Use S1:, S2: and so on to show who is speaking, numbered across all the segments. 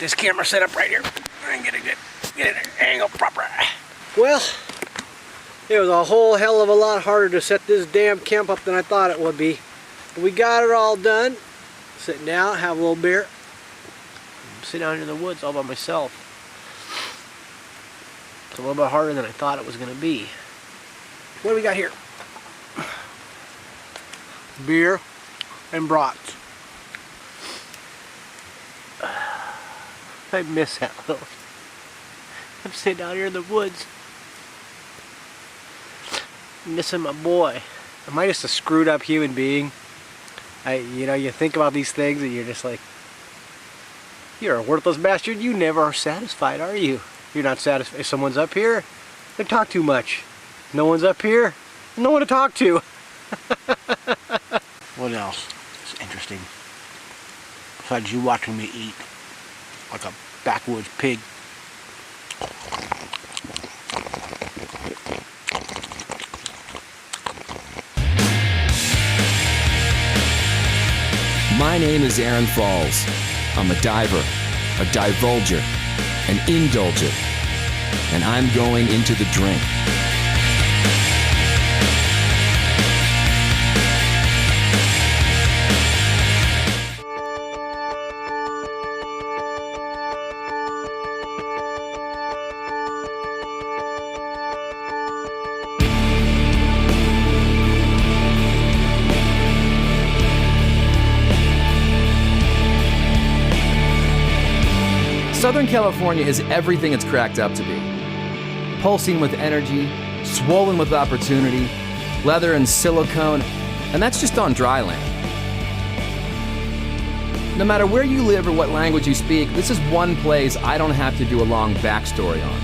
S1: this camera set up right here and get an angle proper. Well, it was a whole hell of a lot harder to set this damn camp up than I thought it would be. We got it all done. Sitting down, have a little beer. I'm sitting out in the woods all by myself. It's a little bit harder than I thought it was going to be. What do we got here? Beer and brats. I miss that little. I'm sitting out here in the woods, missing my boy. Am I just a screwed up human being? You think about these things and you're just like, you're a worthless bastard. You never are satisfied, are you? You're not satisfied. If someone's up here, they talk too much. No one's up here, no one to talk to. What else is interesting besides you watching me eat like a backwoods pig?
S2: My name is Aaron Falls. I'm a diver, a divulger, an indulger, and I'm going into the drink. Southern California is everything it's cracked up to be. Pulsing with energy, swollen with opportunity, leather and silicone, and that's just on dry land. No matter where you live or what language you speak, this is one place I don't have to do a long backstory on.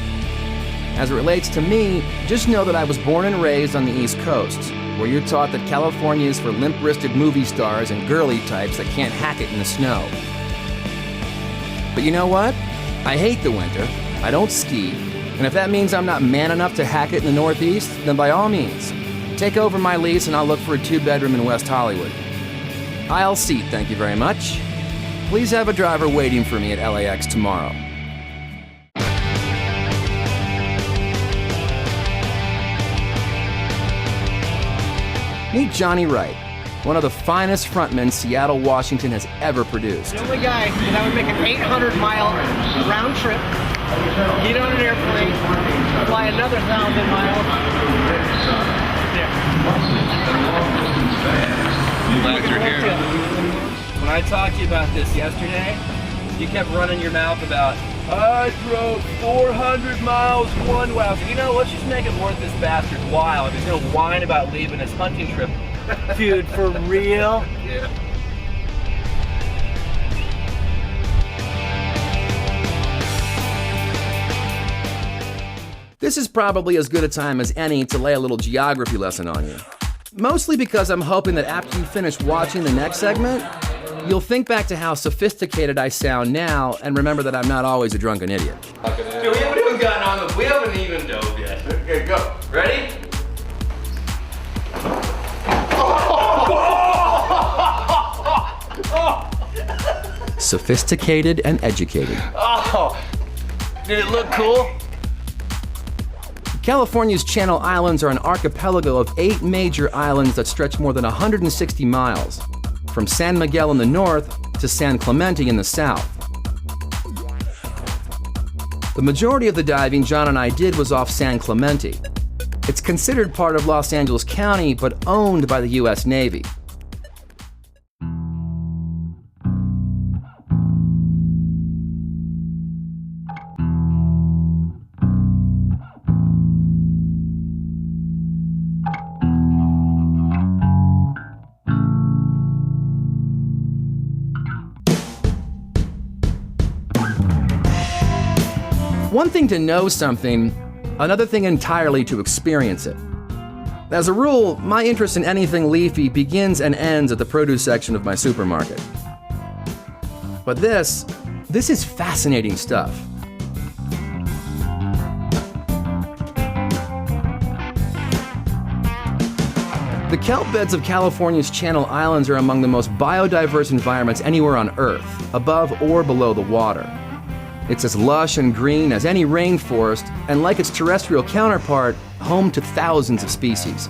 S2: As it relates to me, just know that I was born and raised on the East Coast, where you're taught that California is for limp-wristed movie stars and girly types that can't hack it in the snow. But you know what? I hate the winter, I don't ski, and if that means I'm not man enough to hack it in the Northeast, then by all means, take over my lease and I'll look for a 2-bedroom in West Hollywood. Aisle seat, thank you very much. Please have a driver waiting for me at LAX tomorrow. Meet Johnny Wright, one of the finest frontmen Seattle, Washington has ever produced.
S1: The only guy that would make an 800-mile round trip, get on an airplane, fly another 1,000 miles.
S3: Glad you're here. When I talked to you about this yesterday, you kept running your mouth about, I drove 400 miles one way. I was like, let's just make it worth this bastard's while. If he's gonna whine about leaving his hunting trip.
S1: Dude, for real?
S3: Yeah.
S2: This is probably as good a time as any to lay a little geography lesson on you. Mostly because I'm hoping that after you finish watching the next segment, you'll think back to how sophisticated I sound now and remember that I'm not always a drunken idiot.
S3: Dude, we haven't even gotten on we haven't even dove yet. Okay, go. Ready?
S2: Sophisticated and educated.
S3: Oh, did it look cool?
S2: California's Channel Islands are an archipelago of 8 major islands that stretch more than 160 miles, from San Miguel in the north to San Clemente in the south. The majority of the diving John and I did was off San Clemente. It's considered part of Los Angeles County, but owned by the U.S. Navy. One thing to know something, another thing entirely to experience it. As a rule, my interest in anything leafy begins and ends at the produce section of my supermarket. But this is fascinating stuff. The kelp beds of California's Channel Islands are among the most biodiverse environments anywhere on Earth, above or below the water. It's as lush and green as any rainforest, and like its terrestrial counterpart, home to thousands of species.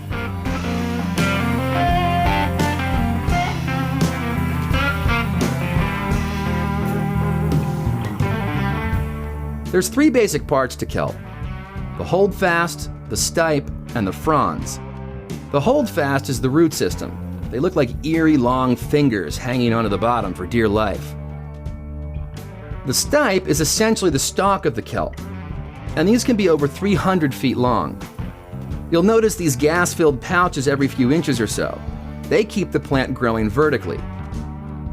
S2: There's three basic parts to kelp: the holdfast, the stipe, and the fronds. The holdfast is the root system. They look like eerie long fingers hanging onto the bottom for dear life. The stipe is essentially the stalk of the kelp, and these can be over 300 feet long. You'll notice these gas-filled pouches every few inches or so. They keep the plant growing vertically.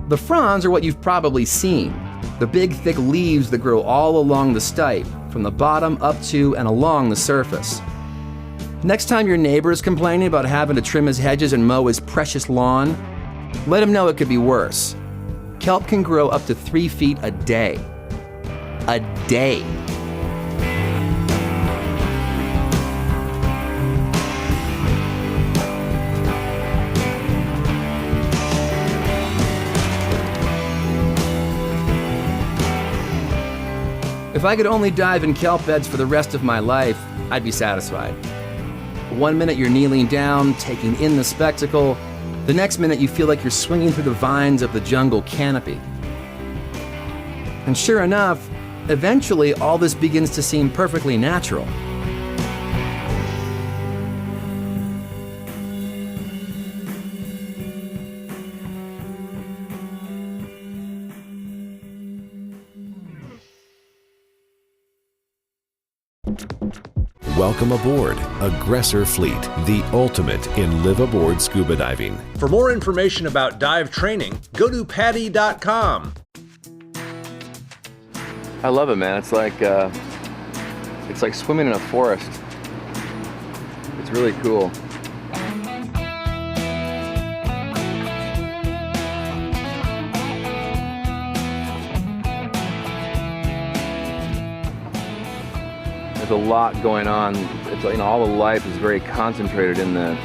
S2: The fronds are what you've probably seen, the big thick leaves that grow all along the stipe, from the bottom up to and along the surface. Next time your neighbor is complaining about having to trim his hedges and mow his precious lawn, let him know it could be worse. Kelp can grow up to 3 feet a day. A day. If I could only dive in kelp beds for the rest of my life, I'd be satisfied. 1 minute you're kneeling down, taking in the spectacle. The next minute you feel like you're swinging through the vines of the jungle canopy. And sure enough, eventually all this begins to seem perfectly natural.
S4: Welcome aboard Aggressor Fleet, the ultimate in live aboard scuba diving.
S5: For more information about dive training, go to PADI.com.
S3: I love it, man. It's like swimming in a forest. It's really cool. There's a lot going on. It's, all the life is very concentrated in the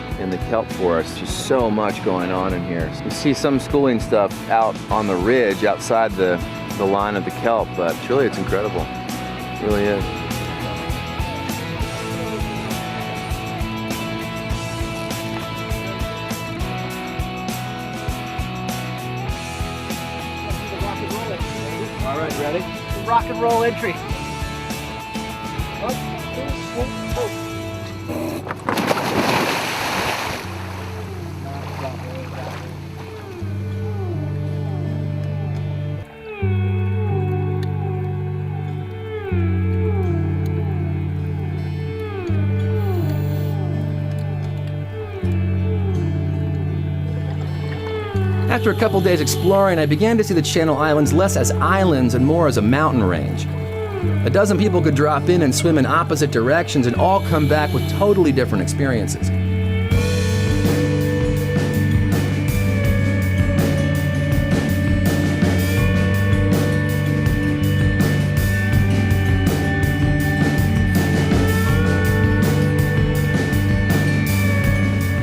S3: kelp forest. There's just so much going on in here. You see some schooling stuff out on the ridge outside the line of the kelp, but really it's incredible. It really is.
S1: All right, ready? Rock and roll entry.
S2: After a couple days exploring, I began to see the Channel Islands less as islands and more as a mountain range. A dozen people could drop in and swim in opposite directions and all come back with totally different experiences.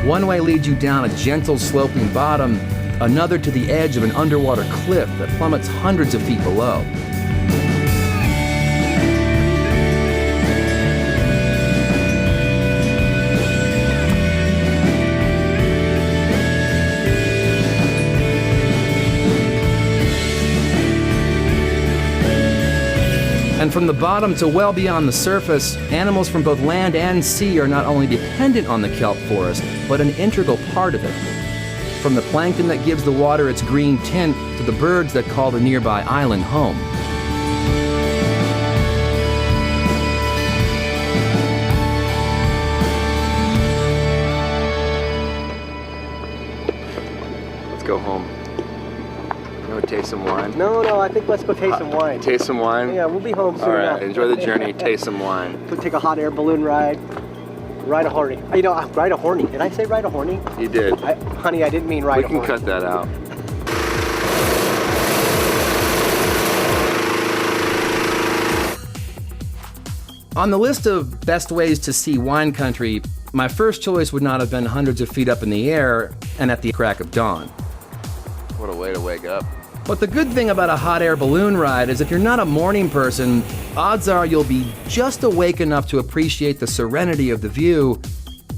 S2: One way leads you down a gentle sloping bottom, another to the edge of an underwater cliff that plummets hundreds of feet below. And from the bottom to well beyond the surface, animals from both land and sea are not only dependent on the kelp forest, but an integral part of it. From the plankton that gives the water its green tint to the birds that call the nearby island home.
S3: Let's go home. You want to taste some wine?
S1: No, I think let's go taste some wine.
S3: Taste some wine?
S1: Yeah, we'll be home soon
S3: All right,
S1: enough.
S3: enjoy the journey, taste some wine.
S1: We'll take a hot air balloon ride. Ride a horny. Ride a horny. Did I say ride a horny?
S3: You did.
S1: Honey, I didn't mean ride a horny.
S3: We can cut that out.
S2: On the list of best ways to see wine country, my first choice would not have been hundreds of feet up in the air and at the crack of dawn.
S3: What a way to wake up.
S2: But the good thing about a hot air balloon ride is if you're not a morning person, odds are you'll be just awake enough to appreciate the serenity of the view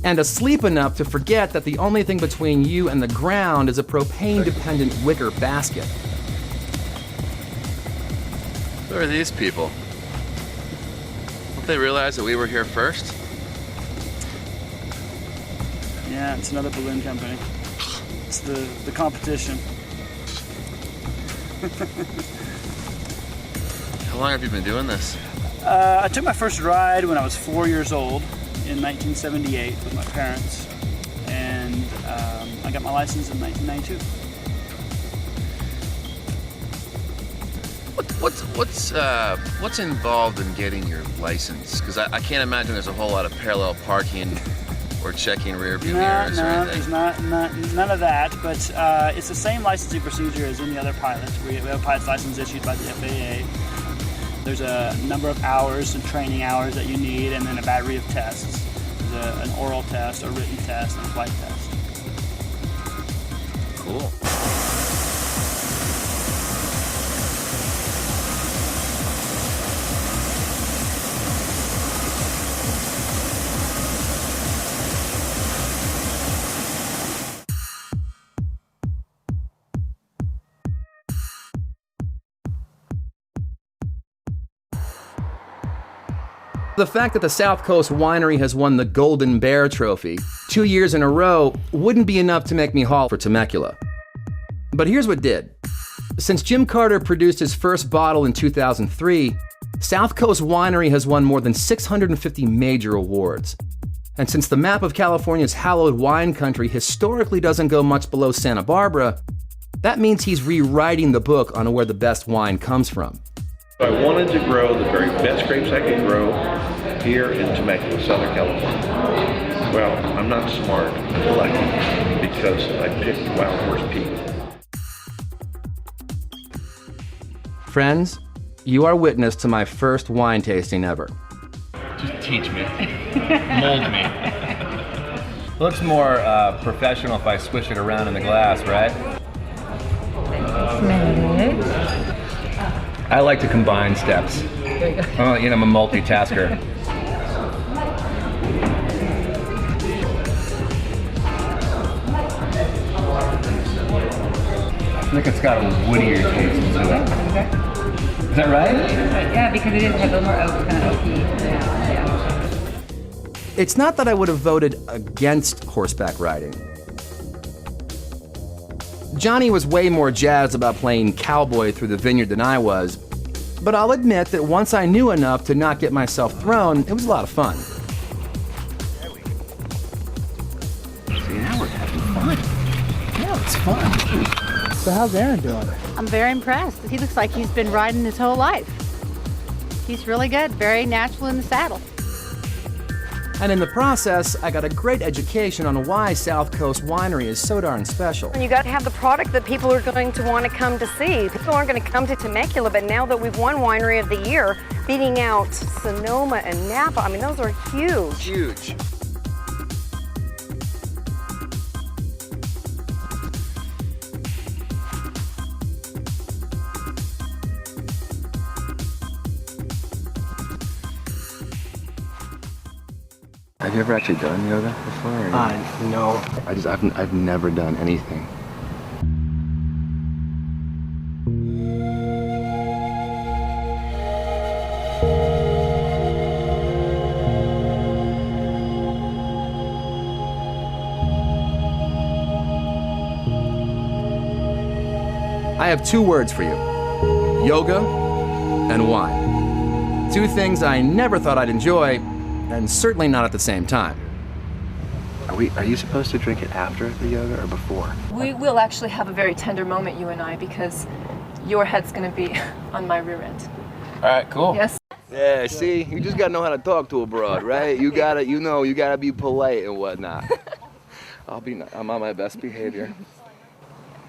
S2: and asleep enough to forget that the only thing between you and the ground is a propane-dependent wicker basket.
S6: Who are these people? Don't they realize that we were here first?
S7: Yeah, it's another balloon company. It's the competition.
S6: How long have you been doing this?
S7: I took my first ride when I was 4 years old in 1978 with my parents, and I got my license in 1992.
S6: What's involved in getting your license? Because I can't imagine there's a whole lot of parallel parking or checking rear view mirrors or anything.
S7: There's none of that, but it's the same licensing procedure as any other pilot. We have a pilot's license issued by the FAA. There's a number of hours and training hours that you need, and then a battery of tests. There's an oral test, a written test, and a flight test.
S6: Cool.
S2: The fact that the South Coast Winery has won the Golden Bear Trophy 2 years in a row wouldn't be enough to make me haul for Temecula. But here's what did. Since Jim Carter produced his first bottle in 2003, South Coast Winery has won more than 650 major awards. And since the map of California's hallowed wine country historically doesn't go much below Santa Barbara, that means he's rewriting the book on where the best wine comes from.
S8: I wanted to grow the very best grapes I could grow here in Temecula, Southern California. Well, I'm not smart, I'm lucky, because I picked Wild Horse Peak.
S2: Friends, you are witness to my first wine tasting ever.
S3: Just teach me. Mold me. Looks more professional if I swish it around in the glass, right? I like to combine steps. There you go. I'm a multitasker. I think it's got a woodier taste to it.
S9: Okay.
S3: Is that right?
S9: Yeah, because it is have a little more oak, kind of oaky. Yeah.
S2: It's not that I would have voted against horseback riding. Johnny was way more jazzed about playing cowboy through the vineyard than I was, but I'll admit that once I knew enough to not get myself thrown, it was a lot of fun.
S3: See, now we're having fun. Yeah, it's fun.
S1: So how's Aaron doing?
S10: I'm very impressed. He looks like he's been riding his whole life. He's really good, very natural in the saddle.
S2: And in the process, I got a great education on why South Coast Winery is so darn special.
S11: You got to have the product that people are going to want to come to see. People aren't going to come to Temecula, but now that we've won Winery of the Year, beating out Sonoma and Napa, I mean, those are huge.
S6: Huge.
S12: Have you ever actually done yoga before? Or
S1: No.
S12: I've never done anything.
S2: I have two words for you: yoga and wine. Two things I never thought I'd enjoy, and certainly not at the same time.
S12: Are you supposed to drink it after the yoga or before?
S13: We will actually have a very tender moment, you and I, because your head's gonna be on my rear end.
S3: All right, cool.
S13: Yes?
S14: Yeah, see, you just gotta know how to talk to a broad, right? You gotta be polite and whatnot. I'm on my best behavior.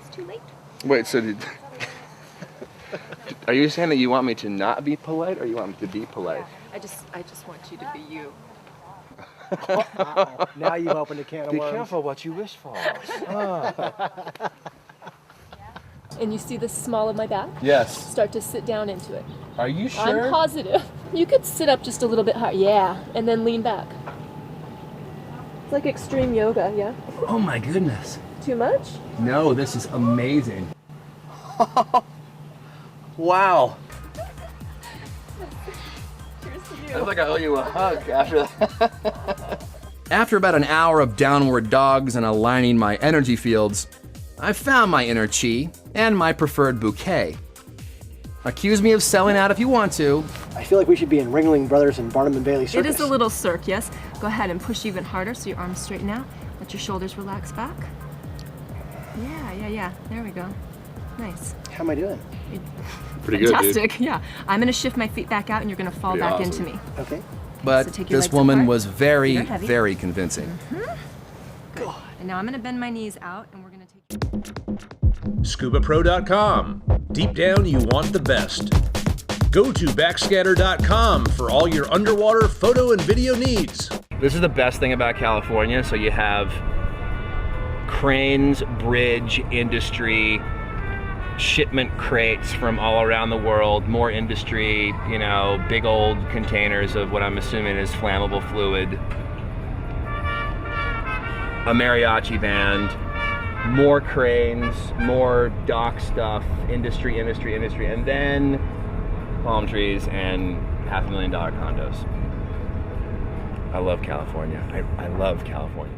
S13: It's too late.
S14: Wait, so are you saying that you want me to not be polite or you want me to be polite?
S13: I just want you to be you.
S1: Wow. Now you've opened a can of worms.
S14: Be careful what you wish for.
S13: and you see the small of my back?
S3: Yes.
S13: Start to sit down into it.
S3: Are you sure?
S13: I'm positive. You could sit up just a little bit higher. Yeah, and then lean back. It's like extreme yoga, yeah?
S2: Oh my goodness.
S13: Too much?
S2: No, this is amazing.
S3: Wow.
S14: I feel like I owe you a hug after that.
S2: After about an hour of downward dogs and aligning my energy fields, I found my inner chi and my preferred bouquet. Accuse me of selling out if you want to.
S1: I feel like we should be in Ringling Brothers and Barnum and Bailey
S13: It
S1: Circus.
S13: is a little circ, yes. Go ahead and push even harder so your arms straighten out. Let your shoulders relax back. Yeah. There we go. Nice.
S1: How am I doing?
S14: Pretty good,
S13: Fantastic,
S14: dude.
S13: yeah. I'm gonna shift my feet back out and you're gonna fall
S14: Pretty
S13: back
S14: awesome.
S13: into me.
S1: Okay.
S2: But
S13: So take your
S2: this
S13: legs
S2: woman
S13: apart.
S2: was very,
S13: They're heavy.
S2: very convincing.
S13: Good. And now I'm gonna bend my knees out and we're gonna take...
S5: ScubaPro.com. Deep down, you want the best. Go to backscatter.com for all your underwater photo and video needs.
S3: This is the best thing about California. So you have cranes, bridge, industry, shipment crates from all around the world, more industry, you know, big old containers of what I'm assuming is flammable fluid, a mariachi band, more cranes, more dock stuff, industry, and then palm trees and $500,000 condos. I love California. I love California.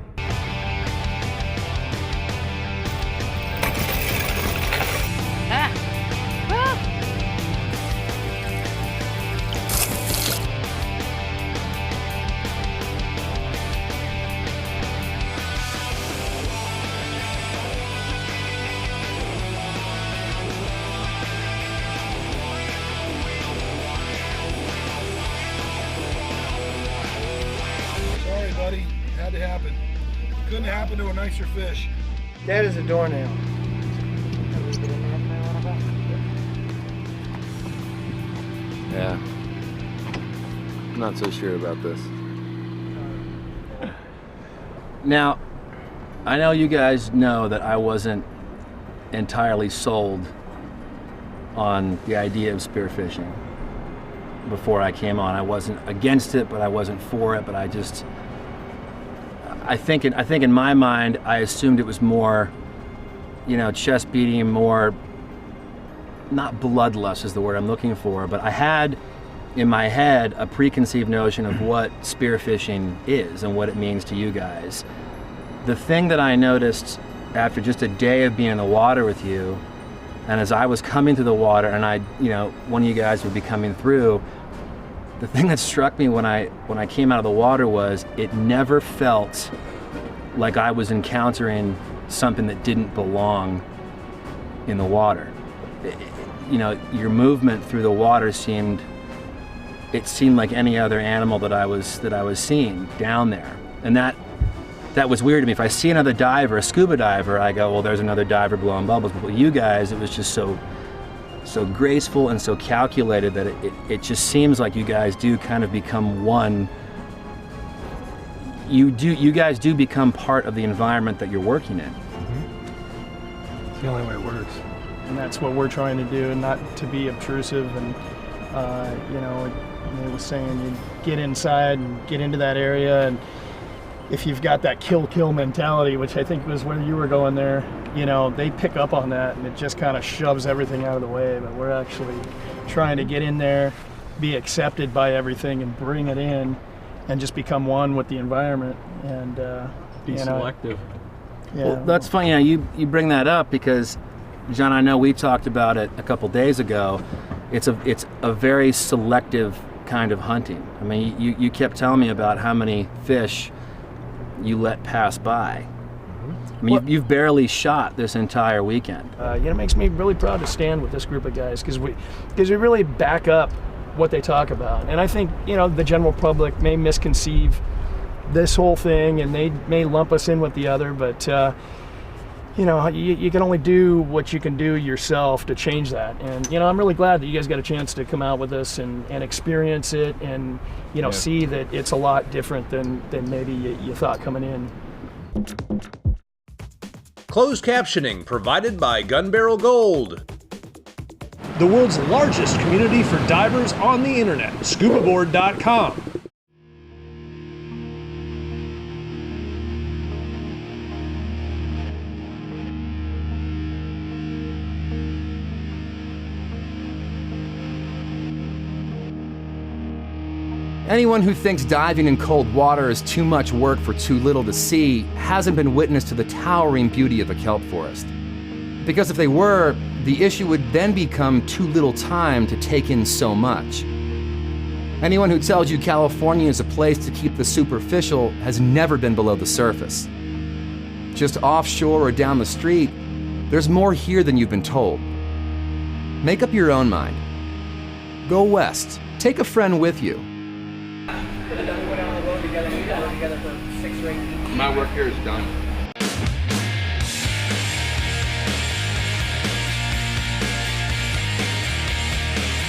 S15: Sorry, buddy. Had to happen. Couldn't happen to a nicer fish.
S1: That is a doornail.
S14: Yeah. I'm not so sure about this.
S2: Now, I know you guys know that I wasn't entirely sold on the idea of spearfishing before I came on. I wasn't against it, but I wasn't for it, but I think in my mind, I assumed it was more, you know, chest beating, more, not bloodlust is the word I'm looking for, but I had in my head a preconceived notion of what spearfishing is and what it means to you guys. The thing that I noticed after just a day of being in the water with you, and as I was coming through the water and one of you guys would be coming through, the thing that struck me when I came out of the water was it never felt like I was encountering something that didn't belong in the water. Your movement through the water seemed like any other animal that I was seeing down there, and that was weird to me. If I see another diver, a scuba diver, I go, well, there's another diver blowing bubbles. But with you guys, it was just so graceful and so calculated that it just seems like you guys do kind of become one. You guys do become part of the environment that you're working in.
S16: It's the only way it works. And that's what we're trying to do, and not to be obtrusive. And it was saying you get inside and get into that area, and if you've got that kill mentality, which I think was where you were going there, they pick up on that, and it just kind of shoves everything out of the way. But we're actually trying to get in there, be accepted by everything, and bring it in, and just become one with the environment, and be selective.
S2: Yeah. Well, that's funny. You bring that up because, John, I know we talked about it a couple days ago. It's a very selective kind of hunting. I mean, you kept telling me about how many fish you let pass by. I mean, you've barely shot this entire weekend.
S16: It makes me really proud to stand with this group of guys because we really back up what they talk about. And I think, the general public may misconceive this whole thing and they may lump us in with the other, but you can only do what you can do yourself to change that. And, I'm really glad that you guys got a chance to come out with us and experience it and, see that it's a lot different than maybe you thought coming in.
S5: Closed captioning provided by Gun Barrel Gold.
S17: The world's largest community for divers on the internet, scubaboard.com.
S2: Anyone who thinks diving in cold water is too much work for too little to see hasn't been witness to the towering beauty of a kelp forest. Because if they were, the issue would then become too little time to take in so much. Anyone who tells you California is a place to keep the superficial has never been below the surface. Just offshore or down the street, there's more here than you've been told. Make up your own mind. Go west. Take a friend with you.
S14: My work here is done.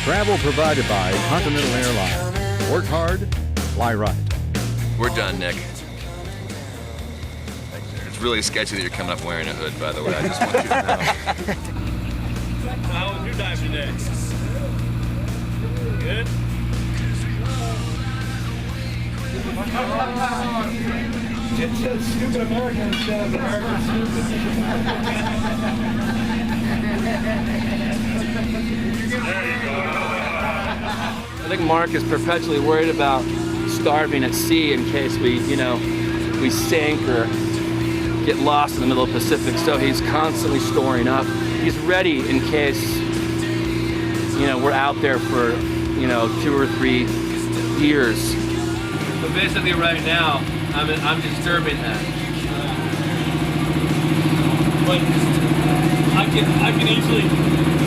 S18: Travel provided by Continental Airlines. Work hard, fly right.
S6: We're done, Nick. It's really sketchy that you're coming up wearing a hood, by the way. I just want you to know.
S17: How was your dive today? Good? It says stupid American instead of American
S3: I think Mark is perpetually worried about starving at sea in case we sink or get lost in the middle of the Pacific. So he's constantly storing up. He's ready in case, we're out there for, 2 or 3 years. But basically right now, I'm disturbing that.
S17: But I can easily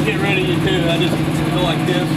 S17: get rid of you too. I just go like this.